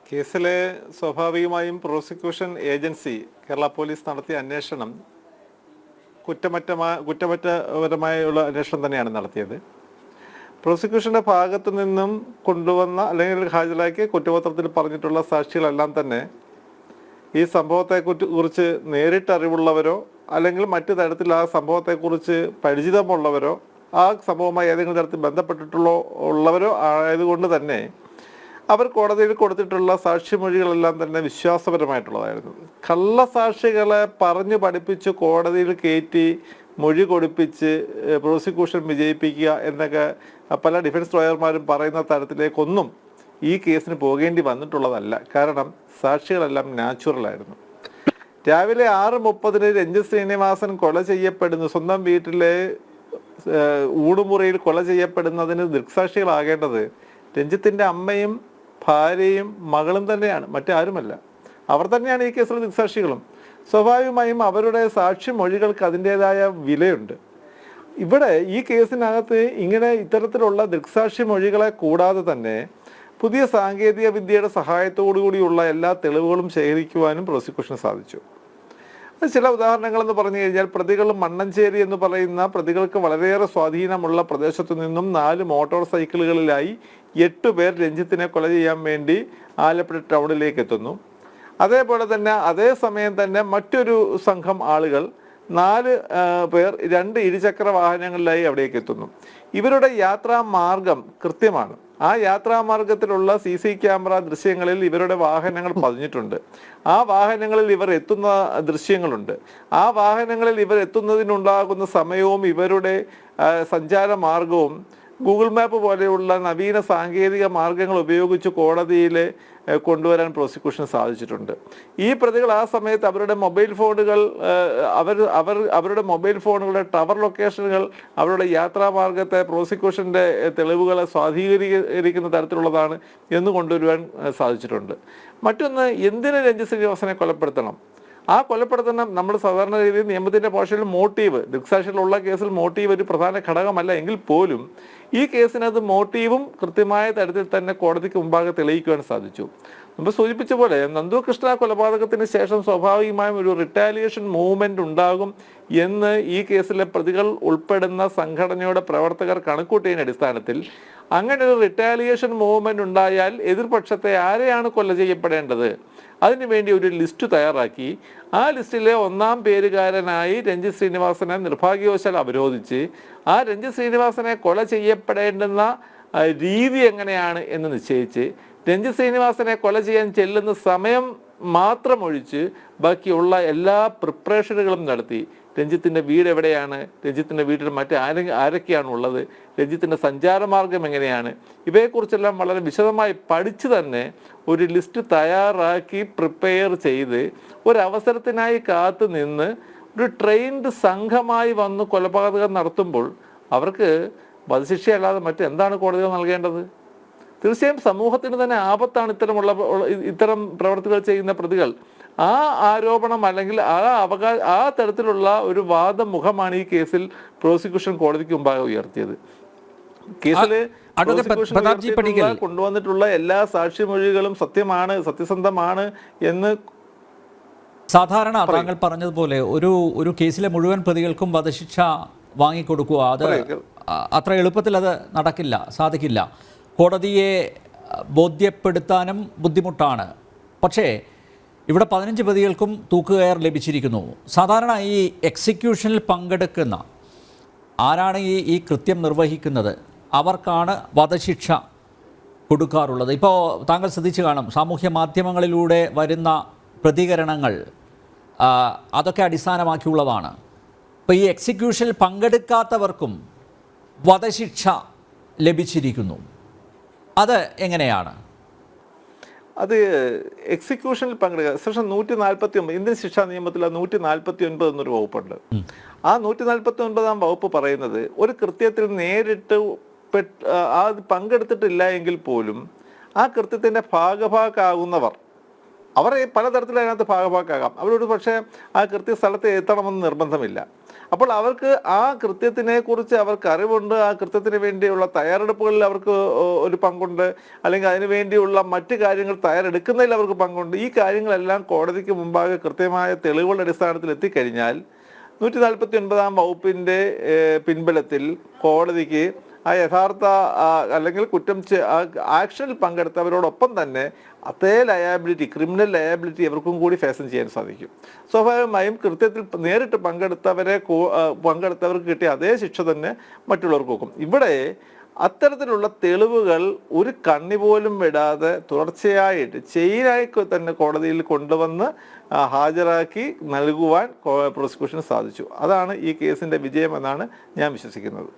കേസിലെ സ്വാഭാവികമായും prosecution agency Kerala police നടത്തിയ അന്വേഷണം കുറ്റമറ്റപരമായുള്ള അന്വേഷണം തന്നെയാണ് നടത്തിയത്. പ്രോസിക്യൂഷന്റെ ഭാഗത്തു നിന്നും കൊണ്ടുവന്ന അല്ലെങ്കിൽ ഹാജരാക്കിയ കുറ്റപത്രത്തിൽ പറഞ്ഞിട്ടുള്ള സാക്ഷികളെല്ലാം തന്നെ ഈ സംഭവത്തെക്കുറിച്ച് നേരിട്ടറിവുള്ളവരോ അല്ലെങ്കിൽ മറ്റു തരത്തിൽ ആ സംഭവത്തെക്കുറിച്ച് പരിചിതമുള്ളവരോ ആ സംഭവവുമായി ഏതെങ്കിലും തരത്തിൽ ബന്ധപ്പെട്ടിട്ടുള്ളവരോ ആയതുകൊണ്ട് തന്നെ അവർ കോടതിയിൽ കൊടുത്തിട്ടുള്ള സാക്ഷിമൊഴികളെല്ലാം തന്നെ വിശ്വാസപരമായിട്ടുള്ളതായിരുന്നു. കള്ളസാക്ഷികളെ പറഞ്ഞു പഠിപ്പിച്ച് കോടതിയിൽ കയറ്റി മൊഴി കൊടുപ്പിച്ച് പ്രോസിക്യൂഷൻ വിജയിപ്പിക്കുക എന്നൊക്കെ പല ഡിഫൻസ് ലോയർമാരും പറയുന്ന തരത്തിലേക്കൊന്നും ഈ കേസിന് പോകേണ്ടി വന്നിട്ടുള്ളതല്ല. കാരണം സാക്ഷികളെല്ലാം നാച്ചുറലായിരുന്നു. രാവിലെ 6:30 രഞ്ജിത്ത് ശ്രീനിവാസൻ കൊല ചെയ്യപ്പെടുന്നു, സ്വന്തം വീട്ടിലെ ഊടുമുറിയിൽ കൊല ചെയ്യപ്പെടുന്നതിന് ദൃക്സാക്ഷികളാകേണ്ടത് രഞ്ജിത്തിൻ്റെ അമ്മയും ഭാര്യയും മകളും തന്നെയാണ്, മറ്റാരുമല്ല. അവർ തന്നെയാണ് ഈ കേസിലെ ദൃക്സാക്ഷികളും. സ്വാഭാവികമായും അവരുടെ സാക്ഷി മൊഴികൾക്ക് അതിൻ്റെതായ വിലയുണ്ട്. ഇവിടെ ഈ കേസിനകത്ത് ഇത്തരത്തിലുള്ള ദൃക്സാക്ഷി മൊഴികളെ കൂടാതെ തന്നെ പുതിയ സാങ്കേതിക വിദ്യയുടെ സഹായത്തോടു കൂടിയുള്ള എല്ലാ തെളിവുകളും ശേഖരിക്കുവാനും പ്രോസിക്യൂഷന് സാധിച്ചു. അത് ചില ഉദാഹരണങ്ങളെന്ന് പറഞ്ഞു കഴിഞ്ഞാൽ, പ്രതികൾ മണ്ണഞ്ചേരി എന്ന് പറയുന്ന പ്രതികൾക്ക് വളരെയേറെ സ്വാധീനമുള്ള പ്രദേശത്തു നിന്നും 4 മോട്ടോർ സൈക്കിളുകളിലായി 8 പേർ രഞ്ജിത്തിനെ കൊല ചെയ്യാൻ വേണ്ടി ആലപ്പുഴ ടൗണിലേക്ക് എത്തുന്നു. അതേപോലെ തന്നെ അതേ സമയം തന്നെ മറ്റൊരു സംഘം ആളുകൾ 4 പേർ 2 ഇരുചക്ര വാഹനങ്ങളിലായി അവിടേക്ക് എത്തുന്നു. ഇവരുടെ യാത്രാ മാർഗം കൃത്യമാണ്. ആ യാത്രാമാർഗത്തിലുള്ള CC ക്യാമറ ദൃശ്യങ്ങളിൽ ഇവരുടെ വാഹനങ്ങൾ പതിഞ്ഞിട്ടുണ്ട്. ആ വാഹനങ്ങളിൽ ഇവർ എത്തുന്ന ദൃശ്യങ്ങളുണ്ട്. ആ വാഹനങ്ങളിൽ ഇവർ എത്തുന്നതിനുണ്ടാകുന്ന സമയവും ഇവരുടെ സഞ്ചാര മാർഗവും ഗൂഗിൾ മാപ്പ് പോലെയുള്ള നവീന സാങ്കേതിക മാർഗങ്ങൾ ഉപയോഗിച്ച് കോടതിയിൽ കൊണ്ടുവരാൻ പ്രോസിക്യൂഷന് സാധിച്ചിട്ടുണ്ട്. ഈ പ്രതികൾ ആ സമയത്ത് അവരുടെ മൊബൈൽ ഫോണുകൾ അവരുടെ മൊബൈൽ ഫോണുകളുടെ ടവർ ലൊക്കേഷനുകൾ അവരുടെ യാത്രാമാർഗത്തെ പ്രോസിക്യൂഷൻ്റെ തെളിവുകളെ സ്വാധീകരിക്കുന്ന തരത്തിലുള്ളതാണ് എന്ന് കൊണ്ടുവരുവാൻ സാധിച്ചിട്ടുണ്ട്. മറ്റൊന്ന്, എന്തിന് രഞ്ജിത്ത് ശ്രീനിവാസനെ കൊലപ്പെടുത്തണം? ആ കൊലപ്പെടുത്തണം നമ്മൾ സാധാരണ രീതിയിൽ നിയമത്തിൻ്റെ ഭാഷയിൽ മോട്ടീവ്, ദൃക്സാക്ഷികളുള്ള കേസിൽ മോട്ടീവ് ഒരു പ്രധാന ഘടകമല്ല എങ്കിൽ പോലും ഈ കേസിനത് മോട്ടീവും കൃത്യമായ തരത്തിൽ തന്നെ കോടതിക്ക് മുമ്പാകെ തെളിയിക്കുവാൻ സാധിച്ചു. നമ്മൾ സൂചിപ്പിച്ച പോലെ നന്ദുകൃഷ്ണ കൊലപാതകത്തിന് ശേഷം സ്വാഭാവികമായും ഒരു റിട്ടാലിയേഷൻ മൂവ്മെന്റ് ഉണ്ടാകും എന്ന് ഈ കേസിലെ പ്രതികൾ ഉൾപ്പെടുന്ന സംഘടനയുടെ പ്രവർത്തകർ കണക്കൂട്ടിയതിൻ്റെ അടിസ്ഥാനത്തിൽ അങ്ങനെ ഒരു റിട്ടാലിയേഷൻ മൂവ്മെന്റ് ഉണ്ടായാൽ എതിർപക്ഷത്തെ ആരെയാണ് കൊല ചെയ്യപ്പെടേണ്ടത് അതിനുവേണ്ടി ഒരു ലിസ്റ്റ് തയ്യാറാക്കി ആ ലിസ്റ്റിലെ 1-ാം പേരുകാരനായി രഞ്ജിത്ത് ശ്രീനിവാസനെ നിർഭാഗ്യവശാൽ അവരോധിച്ച് ആ രഞ്ജിത്ത് ശ്രീനിവാസനെ കൊല ചെയ്യപ്പെടേണ്ടുന്ന രീതി എങ്ങനെയാണ് എന്ന് നിശ്ചയിച്ച് രഞ്ജിത്ത് ശ്രീനിവാസനെ കൊല ചെയ്യാൻ ചെല്ലുന്ന സമയം മാത്രം ഒഴിച്ച് ബാക്കിയുള്ള എല്ലാ പ്രിപ്പറേഷനുകളും നടത്തി രഞ്ജിത്തിൻ്റെ വീട് എവിടെയാണ്, രഞ്ജിത്തിൻ്റെ വീട്ടിൽ ആരൊക്കെയാണ് ഉള്ളത്, രഞ്ജിത്തിൻ്റെ സഞ്ചാരമാർഗം എങ്ങനെയാണ്, ഇവയെക്കുറിച്ചെല്ലാം വളരെ വിശദമായി പഠിച്ച് തന്നെ ഒരു ലിസ്റ്റ് തയ്യാറാക്കി പ്രിപ്പയർ ചെയ്ത് ഒരവസരത്തിനായി കാത്തു നിന്ന് ഒരു ട്രെയിൻഡ് സംഘമായി വന്ന് കൊലപാതകം നടത്തുമ്പോൾ അവർക്ക് വധശിക്ഷയല്ലാതെ മറ്റെന്താണ് കോടതികൾ നൽകേണ്ടത്? തീർച്ചയായും സമൂഹത്തിന് തന്നെ ആപത്താണ് ഇത്തരം പ്രവർത്തികൾ ചെയ്യുന്ന പ്രതികൾ. ആ ആരോപണം അല്ലെങ്കിൽ ആ തരത്തിലുള്ള ഒരു വാദമുഖമാണ് ഈ കേസിൽ പ്രോസിക്യൂഷൻ കോടതിക്ക് മുമ്പാകെ ഉയർത്തിയത്. കേസില് കൊണ്ടുവന്നിട്ടുള്ള എല്ലാ സാക്ഷിമൊഴികളും സത്യസന്ധമാണ് എന്ന് സാധാരണ താങ്കൾ പറഞ്ഞതുപോലെ ഒരു കേസിലെ മുഴുവൻ പ്രതികൾക്കും വധശിക്ഷ വാങ്ങിക്കൊടുക്കുക അത് അത്ര എളുപ്പത്തിൽ അത് സാധിക്കില്ല. കോടതിയെ ബോധ്യപ്പെടുത്താനും ബുദ്ധിമുട്ടാണ്. പക്ഷേ ഇവിടെ 15 പ്രതികൾക്കും തൂക്കുകയർ ലഭിച്ചിരിക്കുന്നു. സാധാരണ ഈ എക്സിക്യൂഷനിൽ പങ്കെടുക്കുന്ന ആരാണ് ഈ കൃത്യം നിർവഹിക്കുന്നത് അവർക്കാണ് വധശിക്ഷ കൊടുക്കാറുള്ളത്. ഇപ്പോൾ താങ്കൾ ശ്രദ്ധിച്ചു കാണും, സാമൂഹ്യ മാധ്യമങ്ങളിലൂടെ വരുന്ന പ്രതികരണങ്ങൾ അതൊക്കെ അടിസ്ഥാനമാക്കിയുള്ളതാണ്. ഇപ്പോൾ ഈ എക്സിക്യൂഷനിൽ പങ്കെടുക്കാത്തവർക്കും വധശിക്ഷ ലഭിച്ചിരിക്കുന്നു. അത് എങ്ങനെയാണ്? അത് എക്സിക്യൂഷനിൽ പങ്കെടുക്കുക സെക്ഷൻ 149 ഇന്ത്യൻ ശിക്ഷാ നിയമത്തിൽ 149 എന്നൊരു വകുപ്പുണ്ട്. ആ 149-ാം വകുപ്പ് പറയുന്നത് ഒരു കൃത്യത്തിൽ നേരിട്ട് പങ്കെടുത്തിട്ടില്ല എങ്കിൽ പോലും ആ കൃത്യത്തിൻ്റെ ഭാഗഭാക്കാകുന്നവർ അവർ പലതരത്തിൽ അതിനകത്ത് ഭാഗഭാക്കാകാം. അവരോട് പക്ഷേ ആ കൃത്യസ്ഥലത്ത് എത്തണമെന്ന് നിർബന്ധമില്ല. അപ്പോൾ അവർക്ക് ആ കൃത്യത്തിനെ കുറിച്ച് അവർക്ക് അറിവുണ്ട്, ആ കൃത്യത്തിന് വേണ്ടിയുള്ള തയ്യാറെടുപ്പുകളിൽ അവർക്ക് ഒരു പങ്കുണ്ട്, അല്ലെങ്കിൽ അതിനു വേണ്ടിയുള്ള മറ്റു കാര്യങ്ങൾ തയ്യാറെടുക്കുന്നതിൽ അവർക്ക് പങ്കുണ്ട്. ഈ കാര്യങ്ങളെല്ലാം കോടതിക്ക് മുമ്പാകെ കൃത്യമായ തെളിവുകളുടെ അടിസ്ഥാനത്തിൽ എത്തിക്കഴിഞ്ഞാൽ 149 വകുപ്പിൻ്റെ പിൻബലത്തിൽ കോടതിക്ക് ആ യഥാർത്ഥ അല്ലെങ്കിൽ ആക്ഷനിൽ പങ്കെടുത്തവരോടൊപ്പം തന്നെ അതേ ലയബിലിറ്റി, ക്രിമിനൽ ലയബിലിറ്റി ഇവർക്കും കൂടി ഫേസ് ചെയ്യാൻ സാധിക്കും. സ്വാഭാവികമായും കൃത്യത്തിൽ നേരിട്ട് പങ്കെടുത്തവർക്ക് കിട്ടിയ അതേ ശിക്ഷ തന്നെ മറ്റുള്ളവർക്ക് കൊടുക്കും. ഇവിടെ അത്തരത്തിലുള്ള തെളിവുകൾ ഒരു കണ്ണി പോലും വിടാതെ തുടർച്ചയായിട്ട് ചെയിനായി തന്നെ കോടതിയിൽ കൊണ്ടുവന്ന് ഹാജരാക്കി നൽകുവാൻ പ്രോസിക്യൂഷന് സാധിച്ചു. അതാണ് ഈ കേസിൻ്റെ വിജയം എന്നാണ് ഞാൻ വിശ്വസിക്കുന്നത്.